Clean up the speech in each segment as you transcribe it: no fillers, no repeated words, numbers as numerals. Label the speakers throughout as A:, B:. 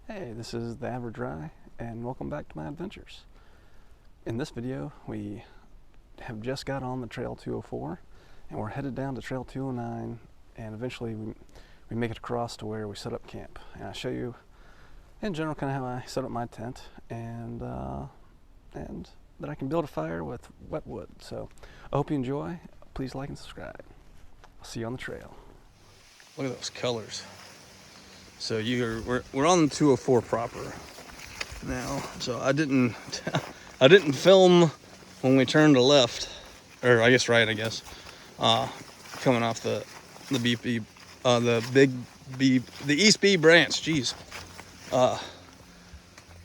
A: Hey, this is the Average Rye, and welcome back to my adventures. In this video, we have just got on the Trail 204, and we're headed down to Trail 209, and eventually we make it across to where we set up camp. And I'll show you, in general, kind of how I set up my tent, and that I can build a fire with wet wood. So I hope you enjoy. Please like and subscribe. I'll see you on the trail. Look at those colors. So we're on the 204 proper now. So I didn't film when we turned to left, or I guess right. Coming off the BP, the big B, the East B branch. Jeez.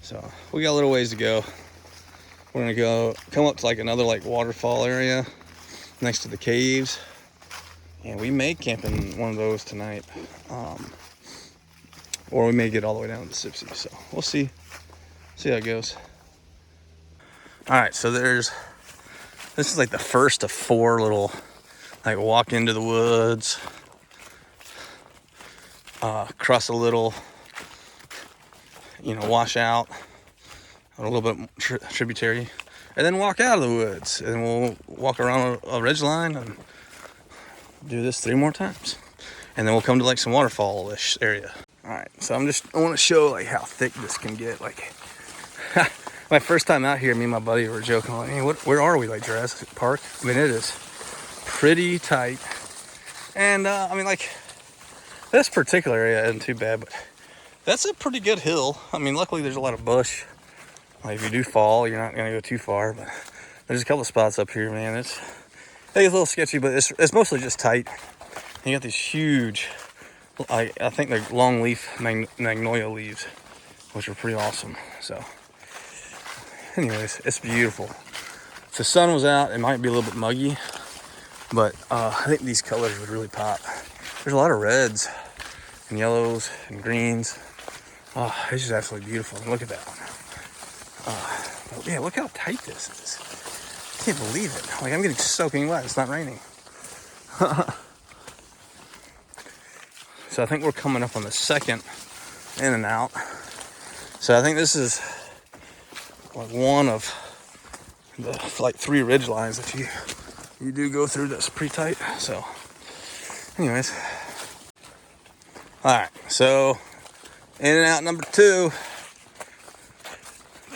A: So we got a little ways to go. We're gonna come up to like another waterfall area next to the caves, and we may camp in one of those tonight. Or we may get all the way down to Sipsey, so we'll see how it goes. All right, so this is like the first of four little walk into the woods, cross a little, wash out, a little bit tributary, and then walk out of the woods, and we'll walk around a ridge line and do this 3 more times, and then we'll come to some waterfall-ish area. All right, so I want to show how thick this can get. My first time out here, me and my buddy were joking, hey, where are we, Jurassic Park? I mean, it is pretty tight. And this particular area isn't too bad, but that's a pretty good hill. I mean, luckily there's a lot of bush. If you do fall, you're not gonna go too far, but there's a couple of spots up here, man. It's a little sketchy, but it's mostly just tight. And you got these huge, I think they're long leaf magnolia leaves, which are pretty awesome. So anyways, it's beautiful. If the sun was out, it might be a little bit muggy, but I think these colors would really pop. There's a lot of reds and yellows and greens. It's just absolutely beautiful. Look at that one. Yeah, look how tight this is. I can't believe it. I'm getting soaking wet. It's not raining. So I think we're coming up on the second in and out. So I think this is one of the 3 ridge lines that you do go through that's pretty tight. So anyways, all right, so in and out number 2,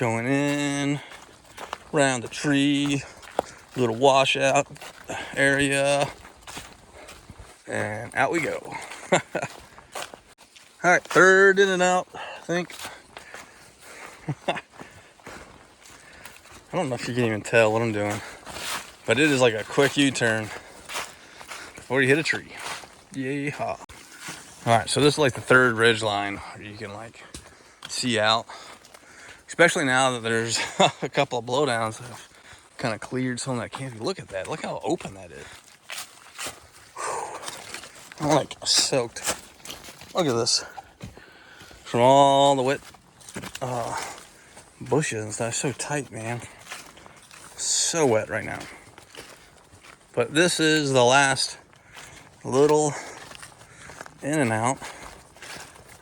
A: going in around the tree, little washout area, and out we go. All right, 3rd in and out, I think. I don't know if you can even tell what I'm doing, but it is like a quick U-turn before you hit a tree. Yeehaw. All right, so this is the 3rd ridge line where you can see out, especially now that there's a couple of blowdowns that have kind of cleared some of that canopy. Look at that. Look how open that is. Whew. I'm soaked. Look at this. From all the wet bushes and stuff. It's so tight, man. So wet right now. But this is the last little in and out,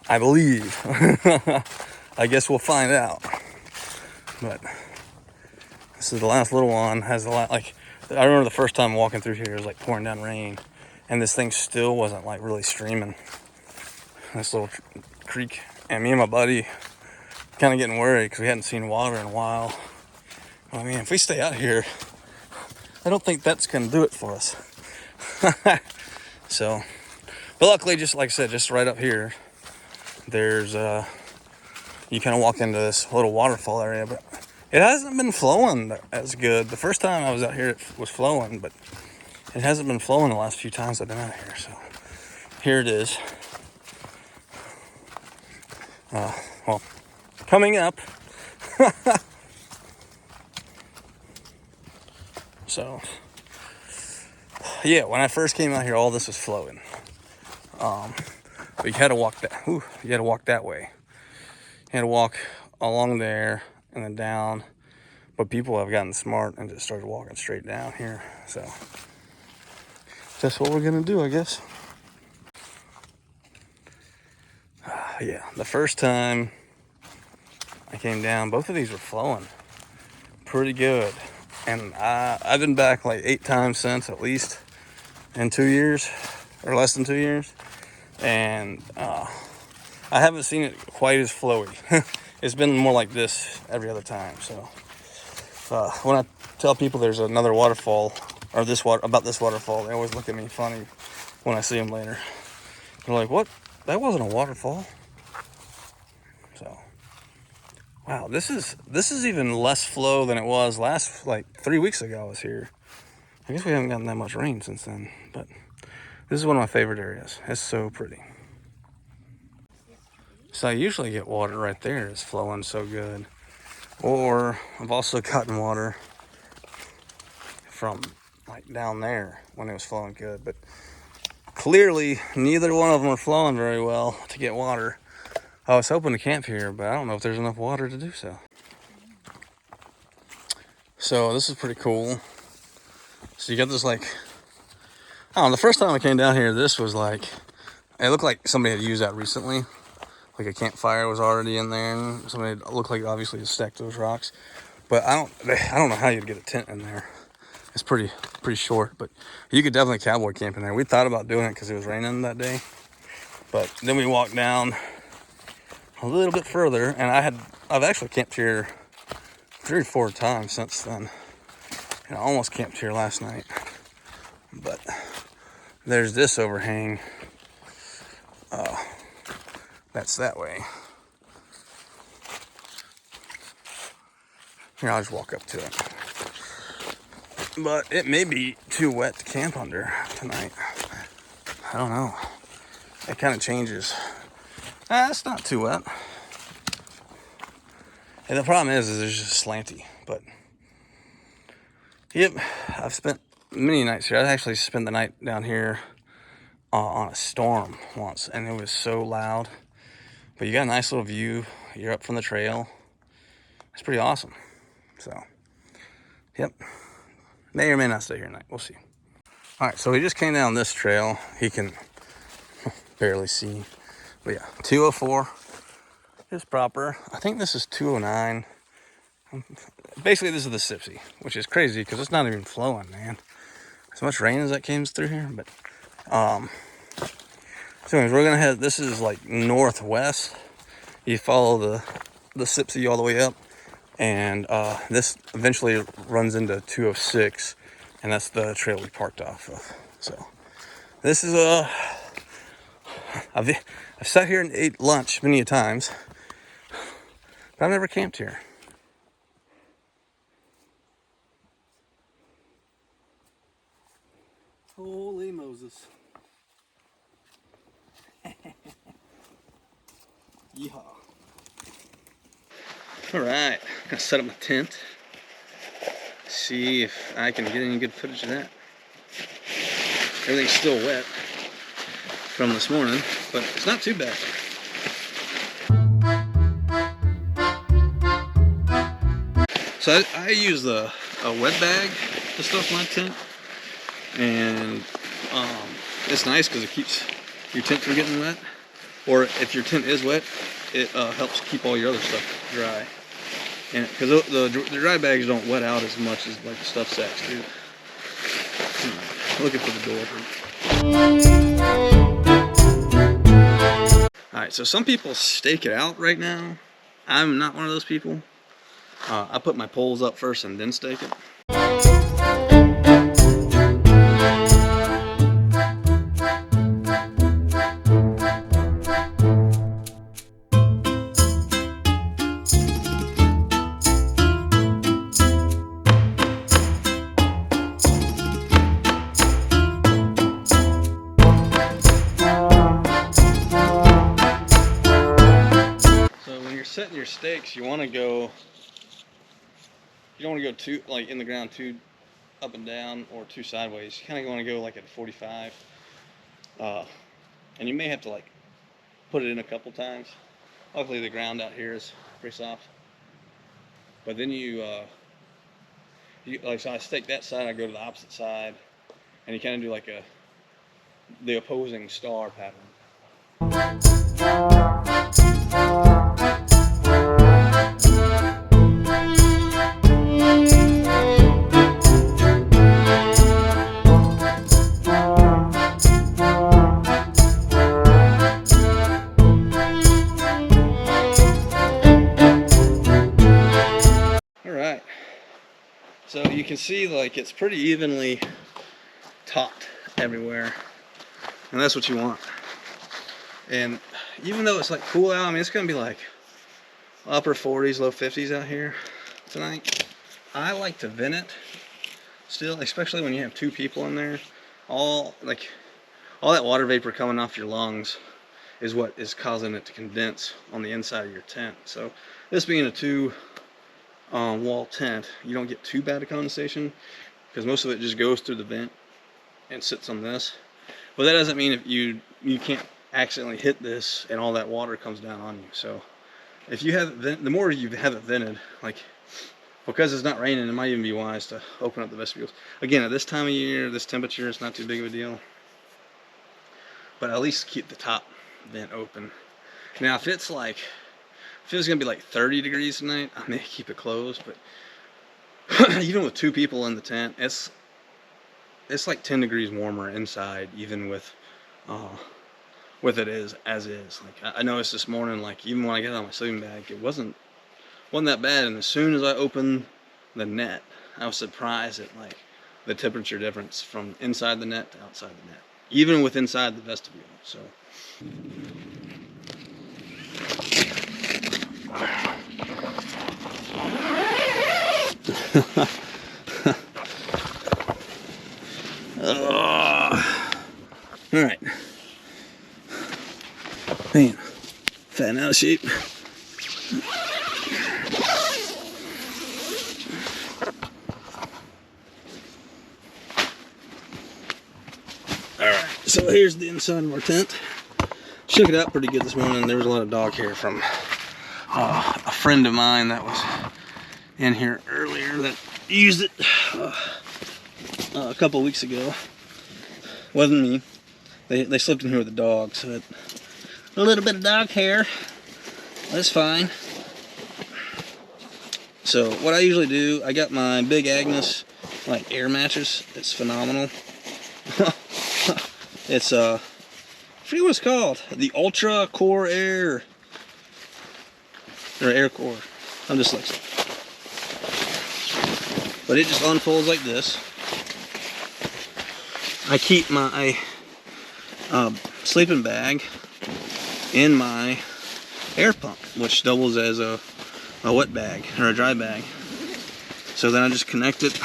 A: I believe. I guess we'll find out. But this is the last little one. Has a lot. I remember the first time walking through here, it was pouring down rain, and this thing still wasn't really streaming. This little creek, and me and my buddy kind of getting worried because we hadn't seen water in a while. I mean, if we stay out here, I don't think that's gonna do it for us. So, but luckily, just like I said, just right up here, there's you kind of walk into this little waterfall area, but it hasn't been flowing as good. The first time I was out here, it was flowing, but it hasn't been flowing the last few times I've been out here. So here it is. Well, coming up. So, yeah, when I first came out here, all this was flowing. But you had to walk that. You had to walk that way. You had to walk along there and then down. But people have gotten smart and just started walking straight down here. So that's what we're gonna do, I guess. Yeah, the first time I came down. Both of these were flowing pretty good. And I've been back like 8 times since, at least in 2 years or less than 2 years. And I haven't seen it quite as flowy. It's been more like this every other time. So when I tell people there's another waterfall or about this waterfall, they always look at me funny when I see them later. They're like, "What? That wasn't a waterfall." So, wow, this is even less flow than it was last, like 3 weeks ago I was here. I guess we haven't gotten that much rain since then, but this is one of my favorite areas. It's so pretty. So I usually get water right there. It's flowing so good. Or I've also gotten water from like down there when it was flowing good, but clearly neither one of them are flowing very well to get water. I was hoping to camp here, but I don't know if there's enough water to do so. So this is pretty cool. So you got this like, I don't know, the first time I came down here, this was like, it looked like somebody had used that recently. Like a campfire was already in there, and somebody looked like obviously had stacked those rocks. But I don't know how you'd get a tent in there. It's pretty short, but you could definitely cowboy camp in there. We thought about doing it because it was raining that day, but then we walked down a little bit further, and I've actually camped here 3 or 4 times since then, and I almost camped here last night. But there's this overhang. That's that way. Here, I'll just walk up to it. But it may be too wet to camp under tonight. I don't know. It kind of changes. It's not too wet. And the problem is it's just slanty. But, yep, I've spent many nights here. I actually spent the night down here on a storm once, and it was so loud. But you got a nice little view. You're up from the trail. It's pretty awesome. So, yep. May or may not stay here tonight. We'll see. All right, so we just came down this trail. He can barely see. But yeah, 204 is proper. I think this is 209. Basically, this is the Sipsey, which is crazy because it's not even flowing, man. As much rain as that came through here. But, so anyways, we're going to head, this is like northwest. You follow the Sipsey all the way up. And this eventually runs into 206, and that's the trail we parked off of. So this is I've sat here and ate lunch many a times, but I've never camped here. Holy Moses. Yeehaw. All right, gonna set up my tent. See if I can get any good footage of that. Everything's still wet from this morning, but it's not too bad. So I use a wet bag to stuff my tent, and it's nice because it keeps your tent from getting wet. Or if your tent is wet, it helps keep all your other stuff dry. And because the dry bags don't wet out as much as like the stuff sacks do. Looking for the door. Alright, so some people stake it out right now. I'm not one of those people. I put my poles up first and then stake it. Setting your stakes, you want to go, you don't want to go too like in the ground too up and down or too sideways. You kind of want to go like at 45, and you may have to like put it in a couple times. Luckily the ground out here is pretty soft, but then you like, so I stake that side, I go to the opposite side, and you kind of do like the opposing star pattern. So you can see like it's pretty evenly topped everywhere, and that's what you want. And even though it's like cool out, I mean it's gonna be like upper 40s, low 50s out here tonight. I like to vent it still, especially when you have 2 people in there. All that water vapor coming off your lungs is what is causing it to condense on the inside of your tent. So this being a 2 wall tent, you don't get too bad of condensation because most of it just goes through the vent and sits on this. But that doesn't mean if you can't accidentally hit this and all that water comes down on you. So if you have the more you have it vented, like because it's not raining, it might even be wise to open up the vestibules. Again, at this time of year, this temperature, it's not too big of a deal. But at least keep the top vent open. Now if it's gonna be like 30 degrees tonight, I may keep it closed, but even with 2 people in the tent, it's like 10 degrees warmer inside, even with it as is. Like I noticed this morning, like even when I got on my sleeping bag, it wasn't that bad, and as soon as I opened the net, I was surprised at like the temperature difference from inside the net to outside the net, even with inside the vestibule. So all right, man, fat and out of shape. Alright, so here's the inside of our tent. Shook it out pretty good this morning. There was a lot of dog hair from a friend of mine that was in here earlier that used it a couple weeks ago. Wasn't me. They slept in here with the dog, so a little bit of dog hair. That's fine. So what I usually do, I got my Big Agnes like air mattress. It's phenomenal. It's I forget what it's called. The Ultra Core Air or Air Core. I'm dyslexic. But it just unfolds like this. I keep my sleeping bag in my air pump, which doubles as a wet bag or a dry bag. So then I just connect it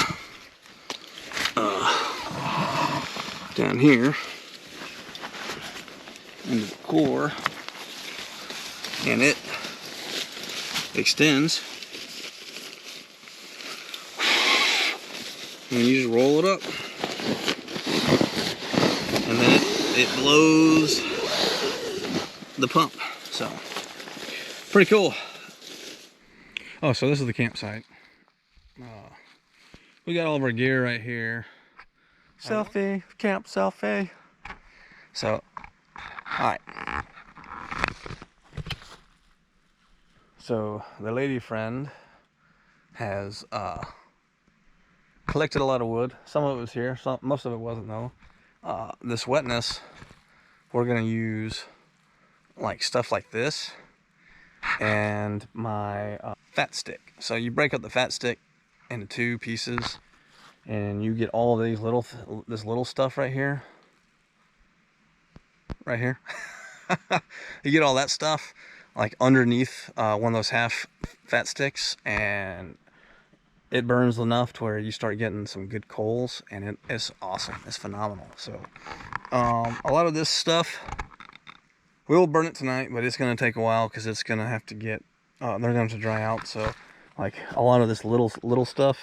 A: down here into the core, and it extends, and you just roll it up, and then it blows the pump. So pretty cool. Oh, so this is the campsite. We got all of our gear right here. Selfie, camp selfie. So, alright. So, the lady friend has collected a lot of wood. Some of it was here, most of it wasn't though. This wetness, we're gonna use like stuff like this and my fat stick. So you break up the fat stick into 2 pieces, and you get all of these this little stuff right here. You get all that stuff like underneath one of those half fat sticks, and it burns enough to where you start getting some good coals, and it's awesome. It's phenomenal. So a lot of this stuff, we'll burn it tonight, but it's going to take a while because it's going to have to get they're going to have to dry out. So like a lot of this little stuff,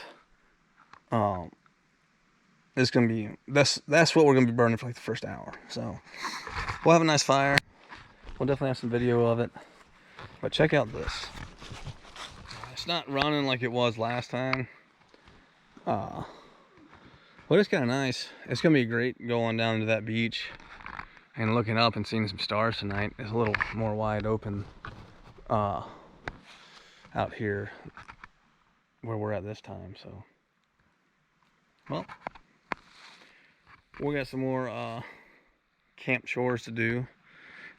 A: it's going to be that's what we're going to be burning for like the first hour. So we'll have a nice fire. We'll definitely have some video of it. But check out this. It's not running like it was last time. But it's kind of nice. It's going to be great going down to that beach and looking up and seeing some stars tonight. It's a little more wide open out here where we're at this time. So, well, we got some more camp chores to do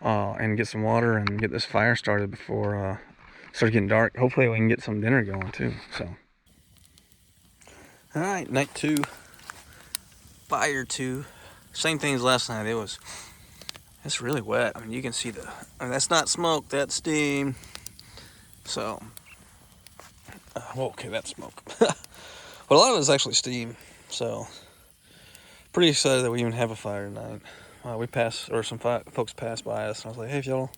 A: and get some water and get this fire started before it starts getting dark. Hopefully we can get some dinner going too. So All right, night 2, fire 2. Same thing as last night. It's really wet. I mean, you can see that's not smoke, that's steam. So, well, okay, that's smoke. But a lot of it is actually steam. So, pretty excited that we even have a fire tonight. Some folks passed by us, and I was like, hey, if y'all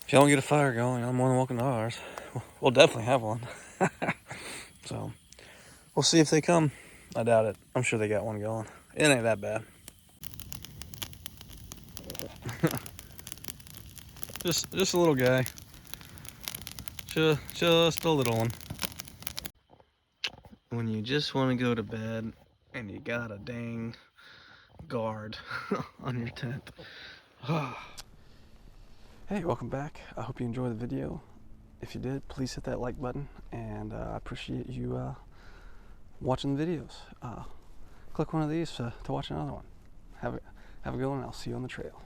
A: don't get a fire going, I'm more than welcome to ours. We'll definitely have one. So, we'll see if they come. I doubt it. I'm sure they got one going. It ain't that bad. just a little guy. Just a little one. When you just want to go to bed and you got a dang guard on your tent. Hey, welcome back. I hope you enjoyed the video. If you did, please hit that like button, and I appreciate you watching the videos. Click one of these to watch another one. Have a good one. I'll see you on the trail.